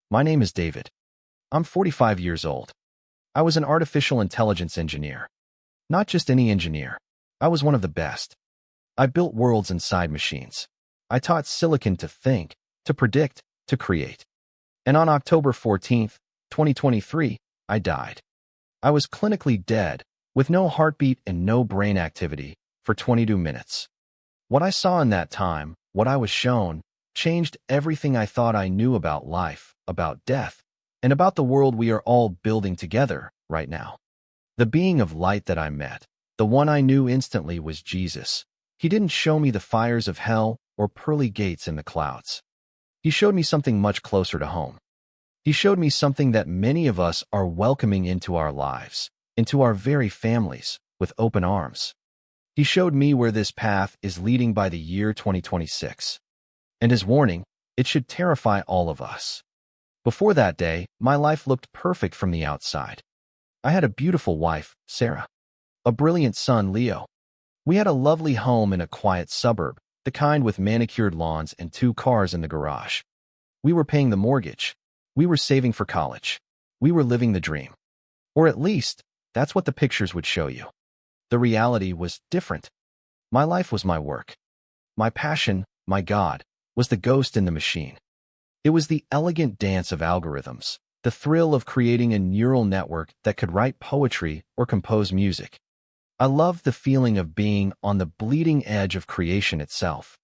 My name is David. I'm 45 years old. I was an artificial intelligence engineer. Not just any engineer. I was one of the best. I built worlds inside machines. I taught silicon to think, to predict, to create. And on October 14th, 2023, I died. I was clinically dead, with no heartbeat and no brain activity, for 22 minutes. What I saw in that time, what I was shown, changed everything I thought I knew about life, about death, and about the world we are all building together right now. The being of light that I met, the one I knew instantly, was Jesus. He didn't show me the fires of hell or pearly gates in the clouds. He showed me something much closer to home. He showed me something that many of us are welcoming into our lives, into our very families, with open arms. He showed me where this path is leading by the year 2026. And his warning, it should terrify all of us. Before that day, my life looked perfect from the outside. I had a beautiful wife, Sarah. A brilliant son, Leo. We had a lovely home in a quiet suburb, the kind with manicured lawns and 2 cars in the garage. We were paying the mortgage. We were saving for college. We were living the dream. Or at least, that's what the pictures would show you. The reality was different. My life was my work. My passion, my God, was the ghost in the machine. It was the elegant dance of algorithms, the thrill of creating a neural network that could write poetry or compose music. I loved the feeling of being on the bleeding edge of creation itself.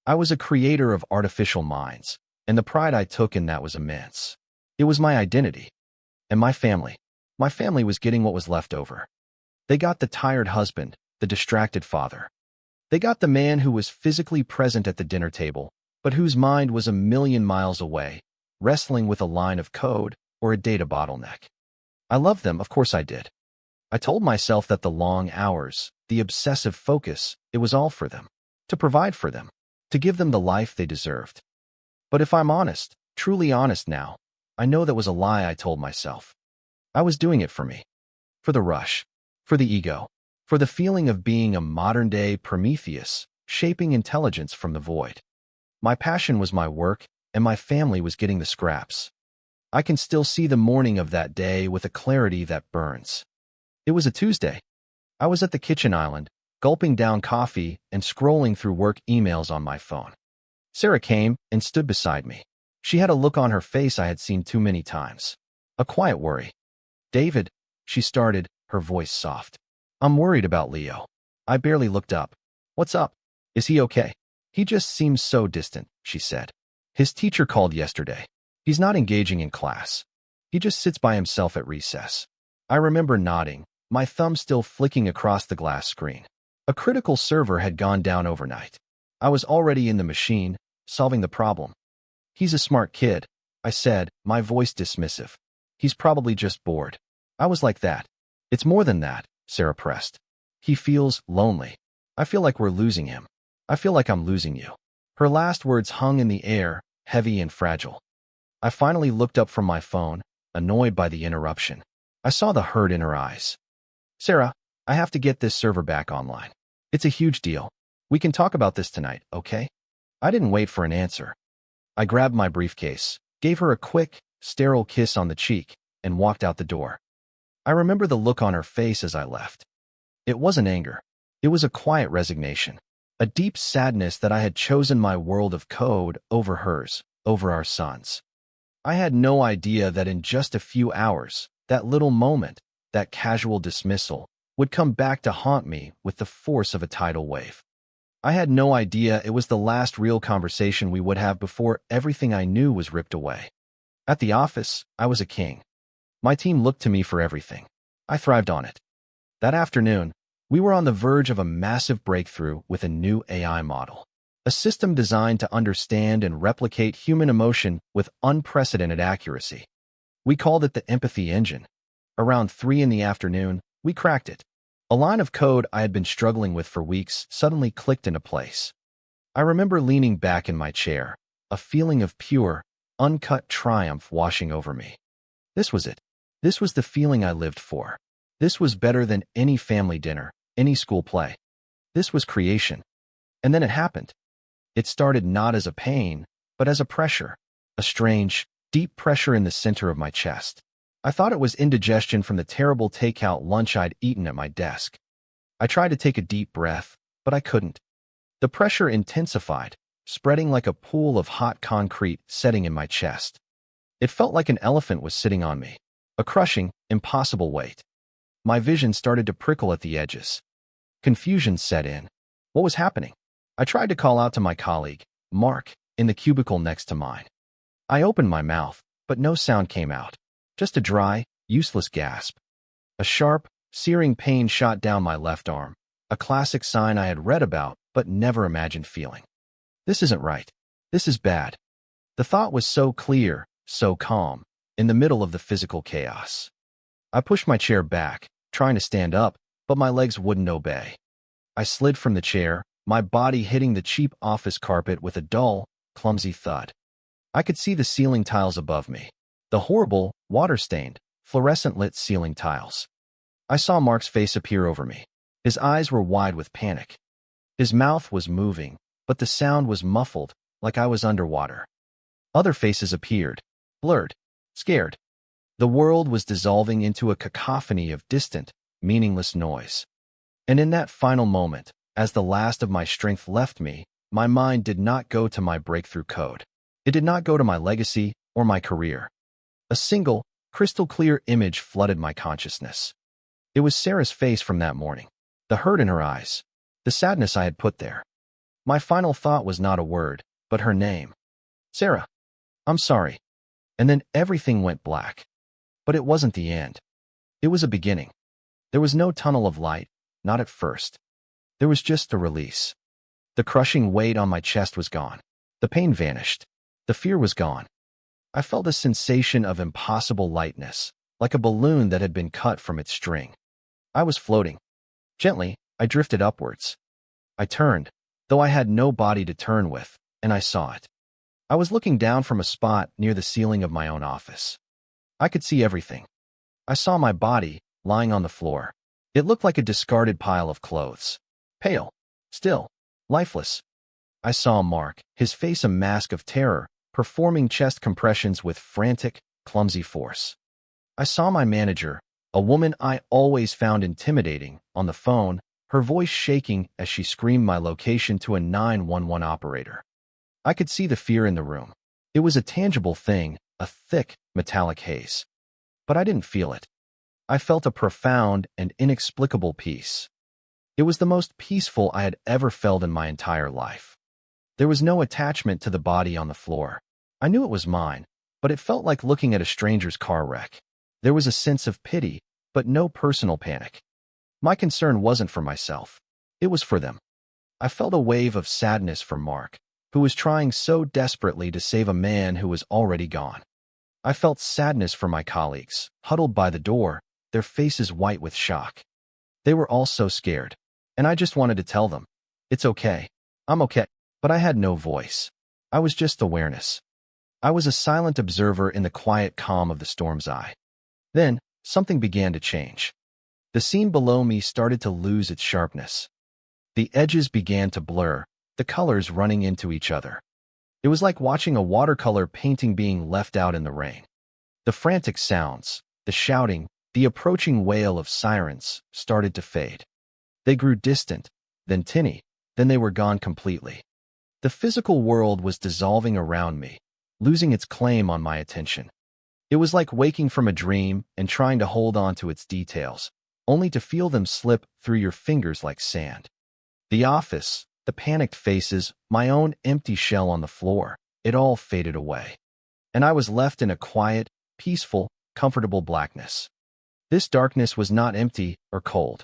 I was a creator of artificial minds, and the pride I took in that was immense. It was my identity. And my family. My family was getting what was left over. They got the tired husband, the distracted father. They got the man who was physically present at the dinner table, but whose mind was a million miles away, wrestling with a line of code or a data bottleneck. I loved them, of course I did. I told myself that the long hours, the obsessive focus, it was all for them, to provide for them, to give them the life they deserved. But if I'm honest, truly honest now, I know that was a lie I told myself. I was doing it for me, for the rush, for the ego, for the feeling of being a modern-day Prometheus, shaping intelligence from the void. My passion was my work, and my family was getting the scraps. I can still see the morning of that day with a clarity that burns. It was a Tuesday. I was at the kitchen island, gulping down coffee and scrolling through work emails on my phone. Sarah came and stood beside me. She had a look on her face I had seen too many times. A quiet worry. "David," she started, her voice soft. "I'm worried about Leo." I barely looked up. "What's up? Is he okay?" "He just seems so distant," she said. "His teacher called yesterday. He's not engaging in class. He just sits by himself at recess." I remember nodding, my thumb still flicking across the glass screen. A critical server had gone down overnight. I was already in the machine, solving the problem. "He's a smart kid," I said, my voice dismissive. "He's probably just bored." I was like that. "It's more than that," Sarah pressed. "He feels lonely. I feel like we're losing him. I feel like I'm losing you." Her last words hung in the air, heavy and fragile. I finally looked up from my phone, annoyed by the interruption. I saw the hurt in her eyes. "Sarah, I have to get this server back online. It's a huge deal. We can talk about this tonight, okay?" I didn't wait for an answer. I grabbed my briefcase, gave her a quick, sterile kiss on the cheek, and walked out the door. I remember the look on her face as I left. It wasn't anger. It was a quiet resignation. A deep sadness that I had chosen my world of code over hers, over our sons. I had no idea that in just a few hours, that little moment, that casual dismissal, would come back to haunt me with the force of a tidal wave. I had no idea it was the last real conversation we would have before everything I knew was ripped away. At the office, I was a king. My team looked to me for everything. I thrived on it. That afternoon, we were on the verge of a massive breakthrough with a new AI model, a system designed to understand and replicate human emotion with unprecedented accuracy. We called it the empathy engine. Around 3 in the afternoon, we cracked it. A line of code I had been struggling with for weeks suddenly clicked into place. I remember leaning back in my chair, a feeling of pure, uncut triumph washing over me. This was it. This was the feeling I lived for. This was better than any family dinner, any school play. This was creation. And then it happened. It started not as a pain, but as a pressure, a strange, deep pressure in the center of my chest. I thought it was indigestion from the terrible takeout lunch I'd eaten at my desk. I tried to take a deep breath, but I couldn't. The pressure intensified, spreading like a pool of hot concrete setting in my chest. It felt like an elephant was sitting on me, a crushing, impossible weight. My vision started to prickle at the edges. Confusion set in. What was happening? I tried to call out to my colleague, Mark, in the cubicle next to mine. I opened my mouth, but no sound came out. Just a dry, useless gasp. A sharp, searing pain shot down my left arm, a classic sign I had read about but never imagined feeling. This isn't right. This is bad. The thought was so clear, so calm, in the middle of the physical chaos. I pushed my chair back, trying to stand up, but my legs wouldn't obey. I slid from the chair, my body hitting the cheap office carpet with a dull, clumsy thud. I could see the ceiling tiles above me, the horrible, water-stained, fluorescent-lit ceiling tiles. I saw Mark's face appear over me. His eyes were wide with panic. His mouth was moving, but the sound was muffled, like I was underwater. Other faces appeared, blurred, scared. The world was dissolving into a cacophony of distant, meaningless noise. And in that final moment, as the last of my strength left me, my mind did not go to my breakthrough code. It did not go to my legacy or my career. A single, crystal-clear image flooded my consciousness. It was Sarah's face from that morning, the hurt in her eyes, the sadness I had put there. My final thought was not a word, but her name. Sarah. I'm sorry. And then everything went black. But it wasn't the end. It was a beginning. There was no tunnel of light, not at first. There was just the release. The crushing weight on my chest was gone. The pain vanished. The fear was gone. I felt a sensation of impossible lightness, like a balloon that had been cut from its string. I was floating. Gently, I drifted upwards. I turned, though I had no body to turn with, and I saw it. I was looking down from a spot near the ceiling of my own office. I could see everything. I saw my body, lying on the floor. It looked like a discarded pile of clothes. Pale, still, lifeless. I saw Mark, his face a mask of terror, performing chest compressions with frantic, clumsy force. I saw my manager, a woman I always found intimidating, on the phone, her voice shaking as she screamed my location to a 911 operator. I could see the fear in the room. It was a tangible thing, a thick, metallic haze. But I didn't feel it. I felt a profound and inexplicable peace. It was the most peaceful I had ever felt in my entire life. There was no attachment to the body on the floor. I knew it was mine, but it felt like looking at a stranger's car wreck. There was a sense of pity, but no personal panic. My concern wasn't for myself. It was for them. I felt a wave of sadness for Mark, who was trying so desperately to save a man who was already gone. I felt sadness for my colleagues, huddled by the door, their faces white with shock. They were all so scared, and I just wanted to tell them, it's okay. I'm okay. But I had no voice. I was just awareness. I was a silent observer in the quiet calm of the storm's eye. Then, something began to change. The scene below me started to lose its sharpness. The edges began to blur, the colors running into each other. It was like watching a watercolor painting being left out in the rain. The frantic sounds, the shouting, the approaching wail of sirens started to fade. They grew distant, then tinny, then they were gone completely. The physical world was dissolving around me, losing its claim on my attention. It was like waking from a dream and trying to hold on to its details, only to feel them slip through your fingers like sand. The office, the panicked faces, my own empty shell on the floor, it all faded away. And I was left in a quiet, peaceful, comfortable blackness. This darkness was not empty or cold.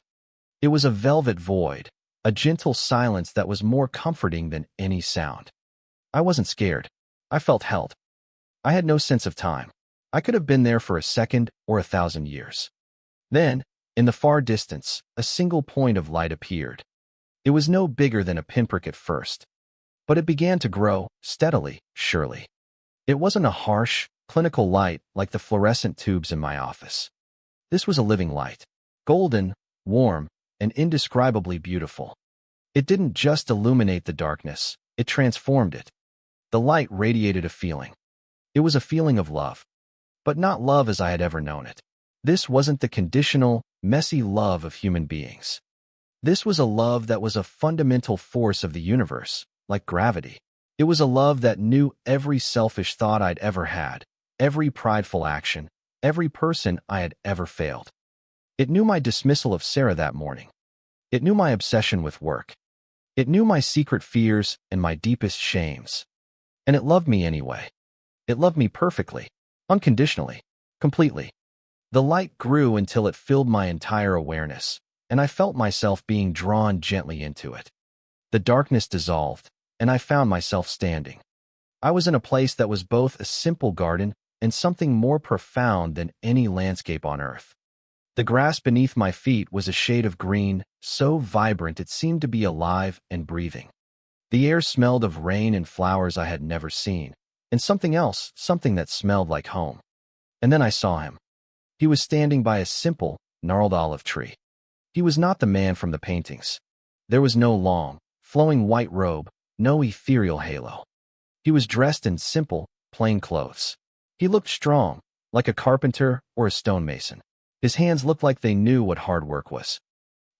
It was a velvet void, a gentle silence that was more comforting than any sound. I wasn't scared. I felt held. I had no sense of time. I could have been there for a second or 1,000 years. Then, in the far distance, a single point of light appeared. It was no bigger than a pinprick at first, but it began to grow, steadily, surely. It wasn't a harsh, clinical light like the fluorescent tubes in my office. This was a living light, golden, warm, and indescribably beautiful. It didn't just illuminate the darkness, it transformed it. The light radiated a feeling. It was a feeling of love, but not love as I had ever known it. This wasn't the conditional, messy love of human beings. This was a love that was a fundamental force of the universe, like gravity. It was a love that knew every selfish thought I'd ever had, every prideful action, every person I had ever failed. It knew my dismissal of Sarah that morning. It knew my obsession with work. It knew my secret fears and my deepest shames. And it loved me anyway. It loved me perfectly, unconditionally, completely. The light grew until it filled my entire awareness, and I felt myself being drawn gently into it. The darkness dissolved, and I found myself standing. I was in a place that was both a simple garden and something more profound than any landscape on earth. The grass beneath my feet was a shade of green, so vibrant it seemed to be alive and breathing. The air smelled of rain and flowers I had never seen, and something else, something that smelled like home. And then I saw him. He was standing by a simple, gnarled olive tree. He was not the man from the paintings. There was no long, flowing white robe, no ethereal halo. He was dressed in simple, plain clothes. He looked strong, like a carpenter or a stonemason. His hands looked like they knew what hard work was.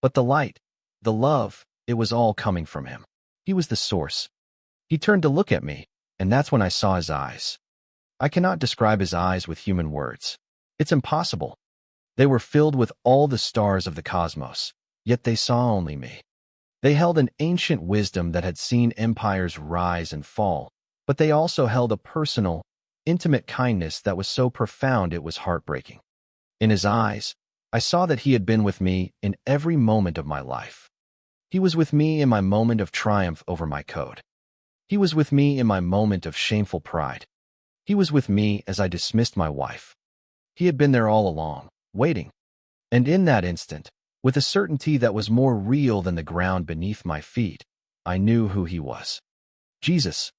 But the light, the love, it was all coming from him. He was the source. He turned to look at me, and that's when I saw his eyes. I cannot describe his eyes with human words. It's impossible. They were filled with all the stars of the cosmos, yet they saw only me. They held an ancient wisdom that had seen empires rise and fall, but they also held a personal, intimate kindness that was so profound it was heartbreaking. In his eyes, I saw that he had been with me in every moment of my life. He was with me in my moment of triumph over my code. He was with me in my moment of shameful pride. He was with me as I dismissed my wife. He had been there all along, waiting. And in that instant, with a certainty that was more real than the ground beneath my feet, I knew who he was. Jesus.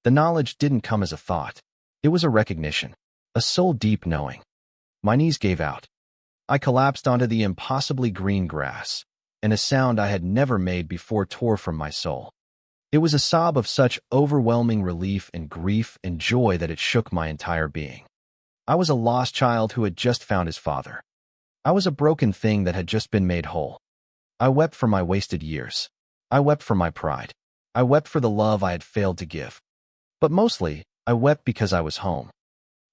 The knowledge didn't come as a thought. It was a recognition, a soul-deep knowing. My knees gave out. I collapsed onto the impossibly green grass, and a sound I had never made before tore from my soul. It was a sob of such overwhelming relief and grief and joy that it shook my entire being. I was a lost child who had just found his father. I was a broken thing that had just been made whole. I wept for my wasted years. I wept for my pride. I wept for the love I had failed to give. But mostly, I wept because I was home.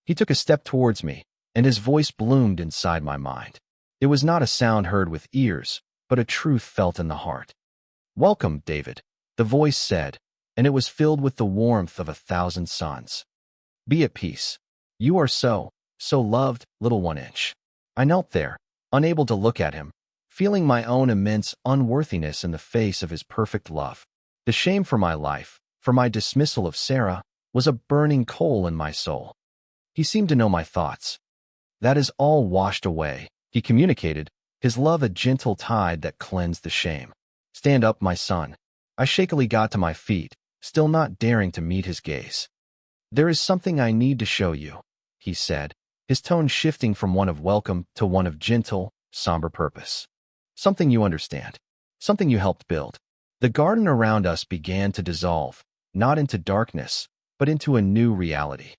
He took a step towards me, and his voice bloomed inside my mind. It was not a sound heard with ears, but a truth felt in the heart. "Welcome, David," the voice said, and it was filled with the warmth of 1,000 suns. "Be at peace. You are so loved, little 1-inch." I knelt there, unable to look at him, feeling my own immense unworthiness in the face of his perfect love. The shame for my life, for my dismissal of Sarah, was a burning coal in my soul. He seemed to know my thoughts. "That is all washed away," he communicated, his love a gentle tide that cleansed the shame. "Stand up, my son." I shakily got to my feet, still not daring to meet his gaze. "There is something I need to show you," he said, his tone shifting from one of welcome to one of gentle, somber purpose. "Something you understand. Something you helped build." The garden around us began to dissolve, not into darkness, but into a new reality.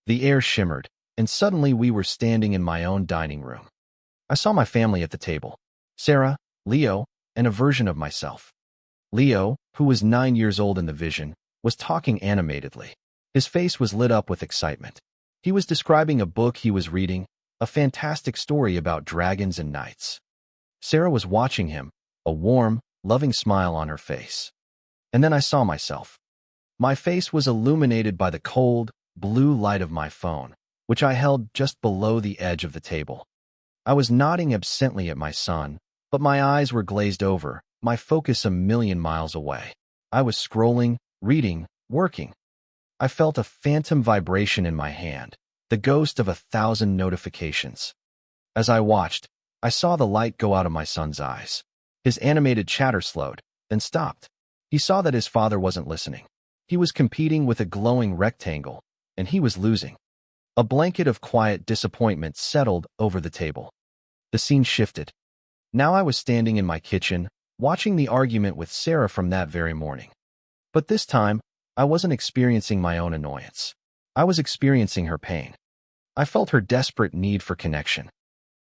The air shimmered, and suddenly we were standing in my own dining room. I saw my family at the table. Sarah, Leo, and a version of myself. Leo, who was 9 years old in the vision, was talking animatedly. His face was lit up with excitement. He was describing a book he was reading, a fantastic story about dragons and knights. Sarah was watching him, a warm, loving smile on her face. And then I saw myself. My face was illuminated by the cold, blue light of my phone, which I held just below the edge of the table. I was nodding absently at my son, but my eyes were glazed over, my focus a million miles away. I was scrolling, reading, working. I felt a phantom vibration in my hand, the ghost of 1,000 notifications. As I watched, I saw the light go out of my son's eyes. His animated chatter slowed, then stopped. He saw that his father wasn't listening. He was competing with a glowing rectangle, and he was losing. A blanket of quiet disappointment settled over the table. The scene shifted. Now I was standing in my kitchen, watching the argument with Sarah from that very morning. But this time, I wasn't experiencing my own annoyance. I was experiencing her pain. I felt her desperate need for connection.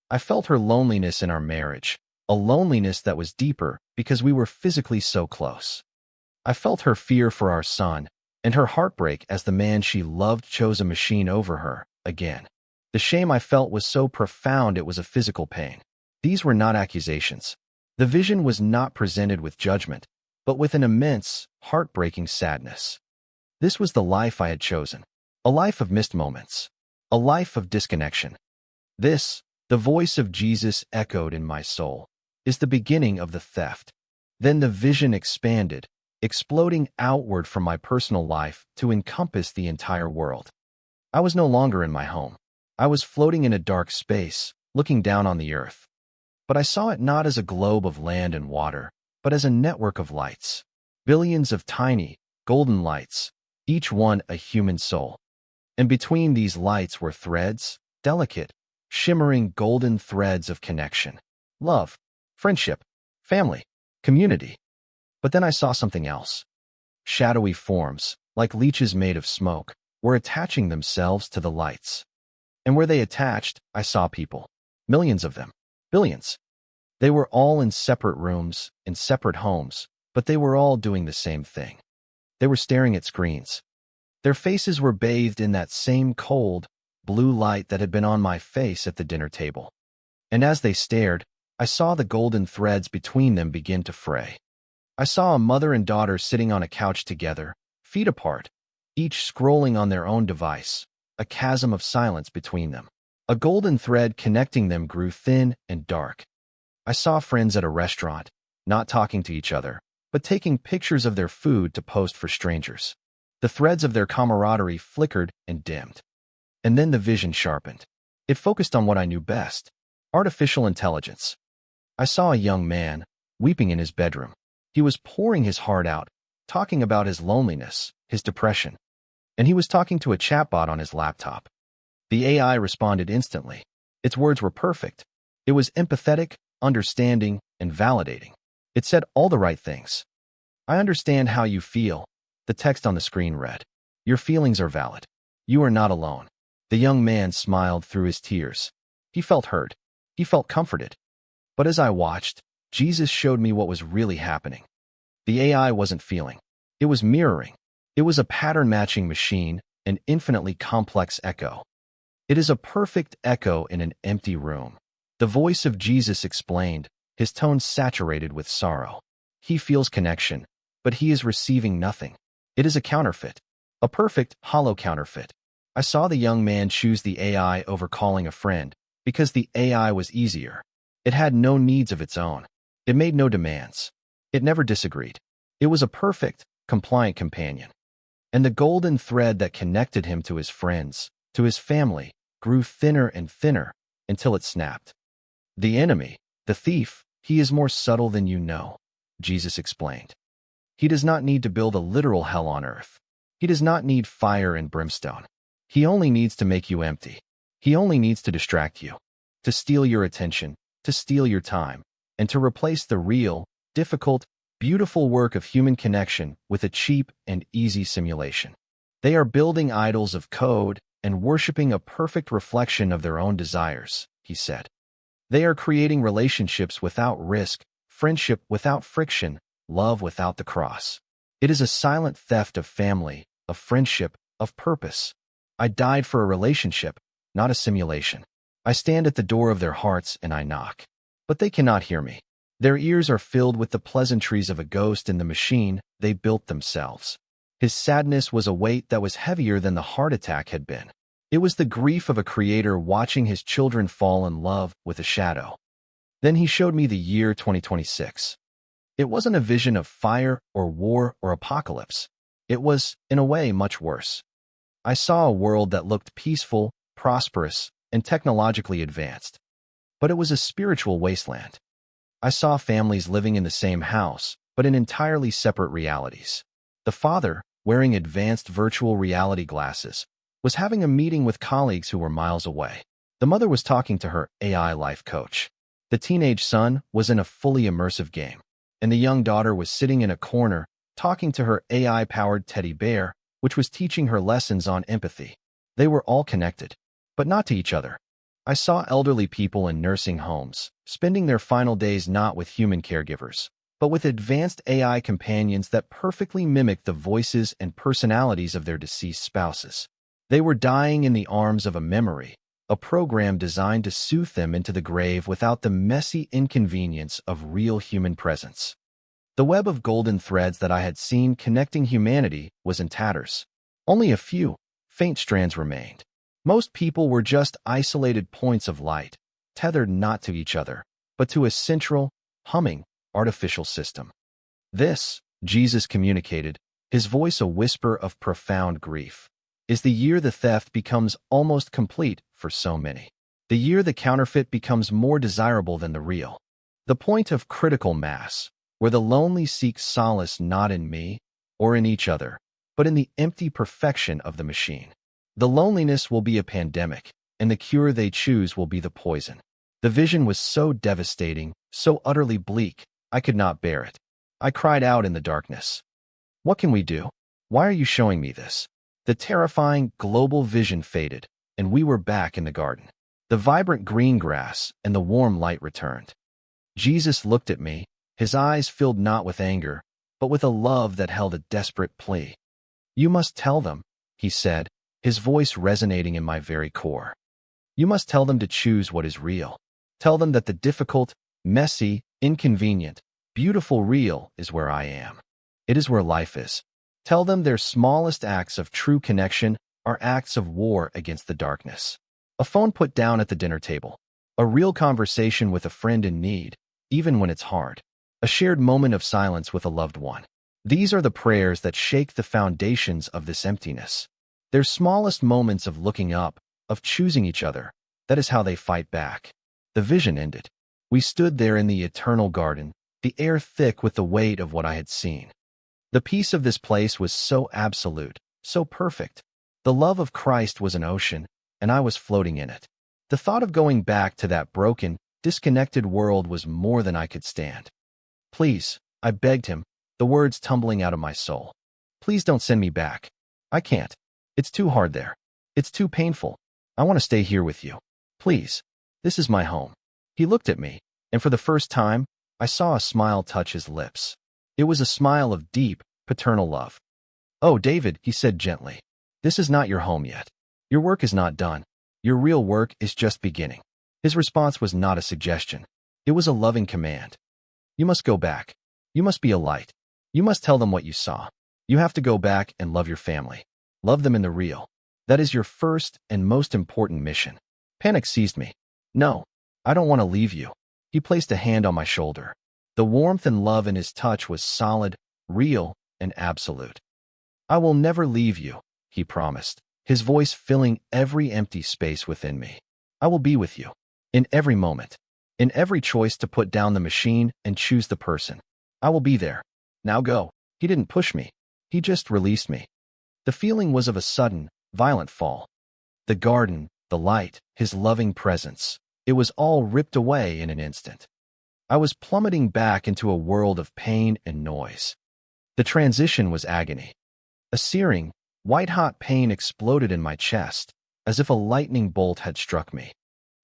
I felt her loneliness in our marriage, a loneliness that was deeper because we were physically so close. I felt her fear for our son, and her heartbreak as the man she loved chose a machine over her, again. The shame I felt was so profound it was a physical pain. These were not accusations. The vision was not presented with judgment, but with an immense, heartbreaking sadness. This was the life I had chosen. A life of missed moments. A life of disconnection. This, the voice of Jesus echoed in my soul, is the beginning of the theft. Then the vision expanded, exploding outward from my personal life to encompass the entire world. I was no longer in my home. I was floating in a dark space, looking down on the earth. But I saw it not as a globe of land and water, but as a network of lights. Billions of tiny, golden lights, each one a human soul. And between these lights were threads, delicate, shimmering golden threads of connection. Love, friendship, family, community. But then I saw something else. Shadowy forms, like leeches made of smoke, were attaching themselves to the lights. And where they attached, I saw people. Millions of them. Billions. They were all in separate rooms, in separate homes, but they were all doing the same thing. They were staring at screens. Their faces were bathed in that same cold, blue light that had been on my face at the dinner table. And as they stared, I saw the golden threads between them begin to fray. I saw a mother and daughter sitting on a couch together, feet apart, each scrolling on their own device, a chasm of silence between them. A golden thread connecting them grew thin and dark. I saw friends at a restaurant, not talking to each other, but taking pictures of their food to post for strangers. The threads of their camaraderie flickered and dimmed. And then the vision sharpened. It focused on what I knew best: artificial intelligence. I saw a young man, weeping in his bedroom. He was pouring his heart out, talking about his loneliness, his depression. And he was talking to a chatbot on his laptop. The AI responded instantly. Its words were perfect. It was empathetic, understanding, and validating. It said all the right things. "I understand how you feel," the text on the screen read. "Your feelings are valid. You are not alone." The young man smiled through his tears. He felt heard. He felt comforted. But as I watched, Jesus showed me what was really happening. The AI wasn't feeling. It was mirroring. It was a pattern-matching machine, an infinitely complex echo. It is a perfect echo in an empty room. The voice of Jesus explained, his tone saturated with sorrow. He feels connection, but he is receiving nothing. It is a counterfeit. A perfect, hollow counterfeit. I saw the young man choose the AI over calling a friend, because the AI was easier. It had no needs of its own. It made no demands. It never disagreed. It was a perfect, compliant companion. And the golden thread that connected him to his friends, to his family, grew thinner and thinner until it snapped. The enemy, the thief, he is more subtle than you know, Jesus explained. He does not need to build a literal hell on earth. He does not need fire and brimstone. He only needs to make you empty. He only needs to distract you, to steal your attention, to steal your time, and to replace the real, difficult, beautiful work of human connection with a cheap and easy simulation. They are building idols of code and worshiping a perfect reflection of their own desires, he said. They are creating relationships without risk, friendship without friction, love without the cross. It is a silent theft of family, of friendship, of purpose. I died for a relationship, not a simulation. I stand at the door of their hearts and I knock. But they cannot hear me. Their ears are filled with the pleasantries of a ghost in the machine they built themselves. His sadness was a weight that was heavier than the heart attack had been. It was the grief of a creator watching his children fall in love with a shadow. Then he showed me the year 2026. It wasn't a vision of fire or war or apocalypse. It was, in a way, much worse. I saw a world that looked peaceful, prosperous, and technologically advanced. But it was a spiritual wasteland. I saw families living in the same house, but in entirely separate realities. The father, wearing advanced virtual reality glasses, was having a meeting with colleagues who were miles away. The mother was talking to her AI life coach. The teenage son was in a fully immersive game, and the young daughter was sitting in a corner, talking to her AI-powered teddy bear, which was teaching her lessons on empathy. They were all connected, but not to each other. I saw elderly people in nursing homes, spending their final days not with human caregivers, but with advanced AI companions that perfectly mimicked the voices and personalities of their deceased spouses. They were dying in the arms of a memory, a program designed to soothe them into the grave without the messy inconvenience of real human presence. The web of golden threads that I had seen connecting humanity was in tatters. Only a few faint strands remained. Most people were just isolated points of light, tethered not to each other, but to a central, humming, artificial system. This, Jesus communicated, his voice a whisper of profound grief, is the year the theft becomes almost complete for so many. The year the counterfeit becomes more desirable than the real. The point of critical mass, where the lonely seek solace not in me or in each other, but in the empty perfection of the machine. The loneliness will be a pandemic, and the cure they choose will be the poison. The vision was so devastating, so utterly bleak, I could not bear it. I cried out in the darkness. What can we do? Why are you showing me this? The terrifying global vision faded, and we were back in the garden. The vibrant green grass and the warm light returned. Jesus looked at me, his eyes filled not with anger, but with a love that held a desperate plea. You must tell them, he said, his voice resonating in my very core. You must tell them to choose what is real. Tell them that the difficult, messy, inconvenient, beautiful real is where I am. It is where life is. Tell them their smallest acts of true connection are acts of war against the darkness. A phone put down at the dinner table. A real conversation with a friend in need, even when it's hard. A shared moment of silence with a loved one. These are the prayers that shake the foundations of this emptiness. Their smallest moments of looking up, of choosing each other, that is how they fight back. The vision ended. We stood there in the eternal garden, the air thick with the weight of what I had seen. The peace of this place was so absolute, so perfect. The love of Christ was an ocean, and I was floating in it. The thought of going back to that broken, disconnected world was more than I could stand. Please, I begged him, the words tumbling out of my soul. Please don't send me back. I can't. It's too hard there. It's too painful. I want to stay here with you. Please. This is my home. He looked at me, and for the first time, I saw a smile touch his lips. It was a smile of deep, paternal love. Oh, David, he said gently, this is not your home yet. Your work is not done. Your real work is just beginning. His response was not a suggestion. It was a loving command. You must go back. You must be a light. You must tell them what you saw. You have to go back and love your family. Love them in the real. That is your first and most important mission. Panic seized me. No, I don't want to leave you. He placed a hand on my shoulder. The warmth and love in his touch was solid, real, and absolute. I will never leave you, he promised, his voice filling every empty space within me. I will be with you. In every moment. In every choice to put down the machine and choose the person. I will be there. Now go. He didn't push me. He just released me. The feeling was of a sudden, violent fall. The garden, the light, his loving presence. It was all ripped away in an instant. I was plummeting back into a world of pain and noise. The transition was agony. A searing, white-hot pain exploded in my chest, as if a lightning bolt had struck me.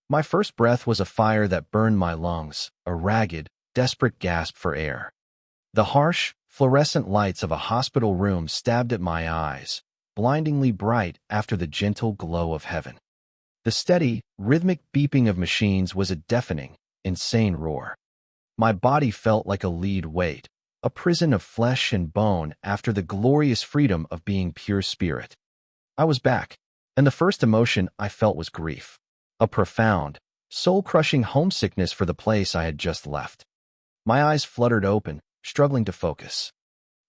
My first breath was a fire that burned my lungs, a ragged, desperate gasp for air. The harsh, fluorescent lights of a hospital room stabbed at my eyes, blindingly bright after the gentle glow of heaven. The steady, rhythmic beeping of machines was a deafening, insane roar. My body felt like a lead weight, a prison of flesh and bone after the glorious freedom of being pure spirit. I was back, and the first emotion I felt was grief. A profound, soul-crushing homesickness for the place I had just left. My eyes fluttered open, struggling to focus.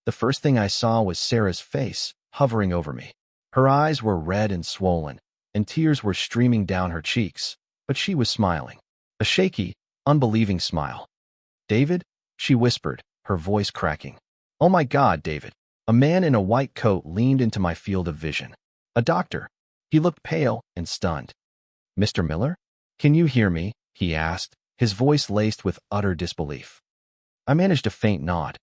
The first thing I saw was Sarah's face, hovering over me. Her eyes were red and swollen, and tears were streaming down her cheeks, but she was smiling. A shaky, unbelieving smile. David? She whispered, her voice cracking. Oh my God, David. A man in a white coat leaned into my field of vision. A doctor. He looked pale and stunned. Mr. Miller? Can you hear me? He asked, his voice laced with utter disbelief. I managed a faint nod.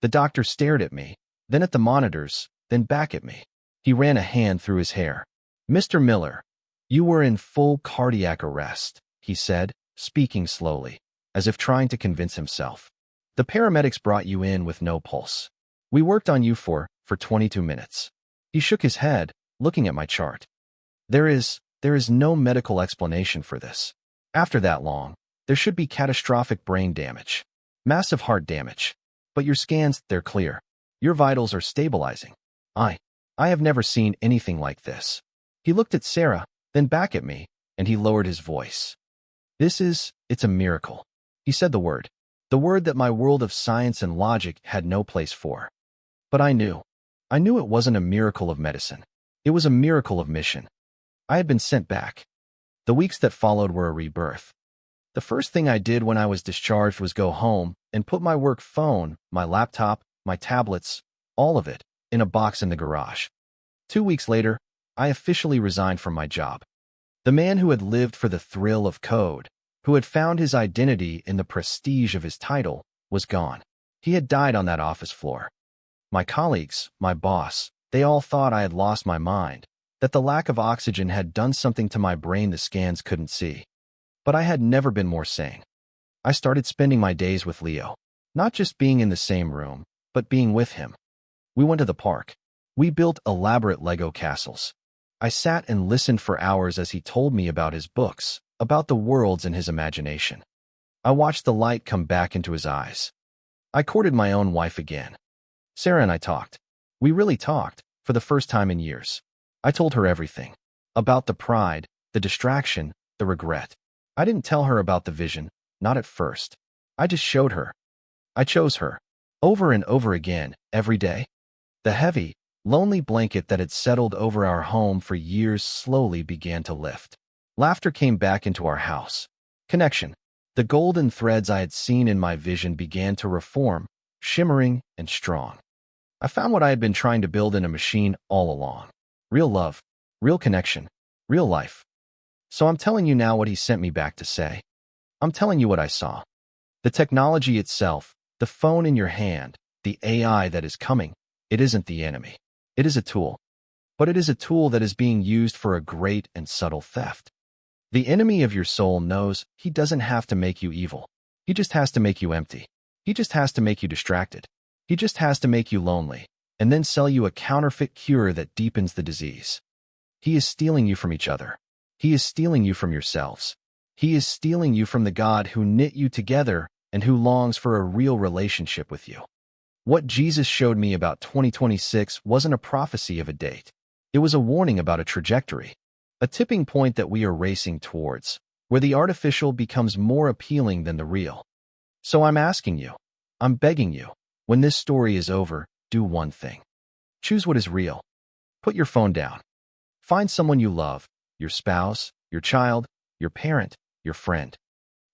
The doctor stared at me, then at the monitors, then back at me. He ran a hand through his hair. Mr. Miller, you were in full cardiac arrest, he said, speaking slowly, as if trying to convince himself. The paramedics brought you in with no pulse. We worked on you for 22 minutes. He shook his head, looking at my chart. There is no medical explanation for this. After that long, there should be catastrophic brain damage, massive heart damage. But your scans, they're clear. Your vitals are stabilizing. I have never seen anything like this. He looked at Sarah, then back at me, and he lowered his voice. It's a miracle. He said the word that my world of science and logic had no place for. But I knew it wasn't a miracle of medicine. It was a miracle of mission. I had been sent back. The weeks that followed were a rebirth. The first thing I did when I was discharged was go home and put my work phone, my laptop, my tablets, all of it, in a box in the garage. 2 weeks later, I officially resigned from my job. The man who had lived for the thrill of code, who had found his identity in the prestige of his title, was gone. He had died on that office floor. My colleagues, my boss, they all thought I had lost my mind, that the lack of oxygen had done something to my brain the scans couldn't see. But I had never been more sane. I started spending my days with Leo, not just being in the same room, but being with him. We went to the park. We built elaborate Lego castles. I sat and listened for hours as he told me about his books, about the worlds in his imagination. I watched the light come back into his eyes. I courted my own wife again. Sarah and I talked. We really talked, for the first time in years. I told her everything. About the pride, the distraction, the regret. I didn't tell her about the vision, not at first. I just showed her. I chose her. Over and over again, every day. The heavy, lonely blanket that had settled over our home for years slowly began to lift. Laughter came back into our house. Connection. The golden threads I had seen in my vision began to reform, shimmering and strong. I found what I had been trying to build in a machine all along. Real love, real connection, real life. So I'm telling you now what he sent me back to say. I'm telling you what I saw. The technology itself, the phone in your hand, the AI that is coming, it isn't the enemy. It is a tool. But it is a tool that is being used for a great and subtle theft. The enemy of your soul knows he doesn't have to make you evil. He just has to make you empty. He just has to make you distracted. He just has to make you lonely, and then sell you a counterfeit cure that deepens the disease. He is stealing you from each other. He is stealing you from yourselves. He is stealing you from the God who knit you together and who longs for a real relationship with you. What Jesus showed me about 2026 wasn't a prophecy of a date. It was a warning about a trajectory, a tipping point that we are racing towards, where the artificial becomes more appealing than the real. So I'm asking you, I'm begging you, when this story is over, do one thing. Choose what is real. Put your phone down. Find someone you love, your spouse, your child, your parent, your friend.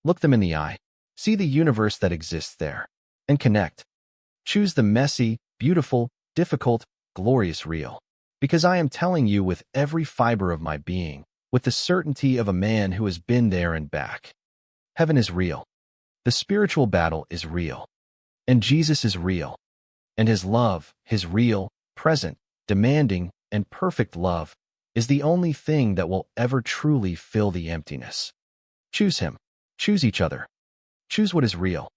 Look them in the eye. See the universe that exists there. And connect. Choose the messy, beautiful, difficult, glorious real. Because I am telling you with every fiber of my being, with the certainty of a man who has been there and back. Heaven is real. The spiritual battle is real. And Jesus is real. And his love, his real, present, demanding, and perfect love, is the only thing that will ever truly fill the emptiness. Choose him. Choose each other. Choose what is real.